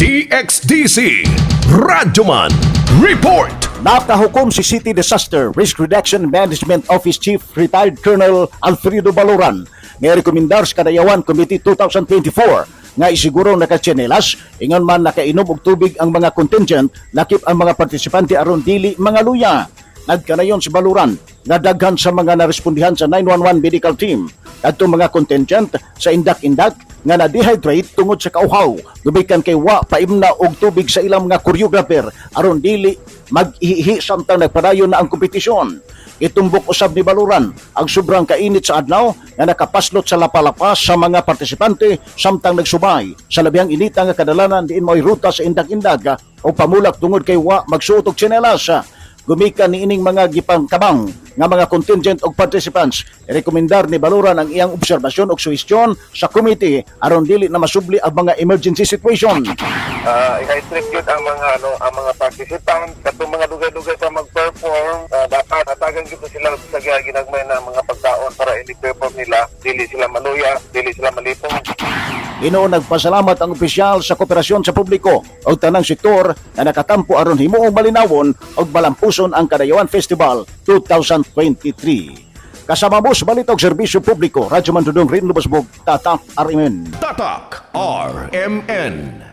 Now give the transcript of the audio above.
DXDC Radyoman Report. Nakahukom si City Disaster Risk Reduction Management Office Chief Retired Colonel Alfredo Baloran nga rekomendar sa Kadayawan Committee 2024 nga isiguro nakatsinelas ingon man nakainom og tubig ang mga contingent lakip ang mga partisipante aron dili mga luya. Nagkanayon si Baloran nga daghan sa mga narespondihan sa 911 medical team adto mga contingent sa indak-indak nga na-dehydrate tungod sa kauhaw gubikan kay wa paimna og tubig sa ilang mga choreographer aron dili mag-ihi samtang nagpadayon na ang kompetisyon. Itumbok usab ni Baloran ang sobrang kainit sa adlaw nga nakapaslot sa lapalapas sa mga partisipante samtang nagsubay sa labihang inita nga kadalanan diin mo'y ruta sa indak-indak o pamulak tungod kay wa magsuot og tsinelas. Gumikan ni ining mga gipangkabang nga mga contingent og participants, rekomendar ni Baloran ang iyang obserbasyon og suhestyon sa committee aron dili na masubli ang mga emergency situation. I-strict yun ang mga participants katong mga dugay-dugay sa mag-perform, dapat atagan gito sila sa ginagmay na mga pagkaon para i-perform nila, dili sila maluya, dili sila malipong. Inoon nagpasalamat ang opisyal sa kooperasyon sa publiko o tanang sektor na nakatampo aron himuong malinawon og malampuson ang Kadayawan Festival 2023. Kasama mo sa Balitog Serbisyo Publiko, Radyo Mandudong Rin Lubasbog, Tatak RMN. Tatak RMN.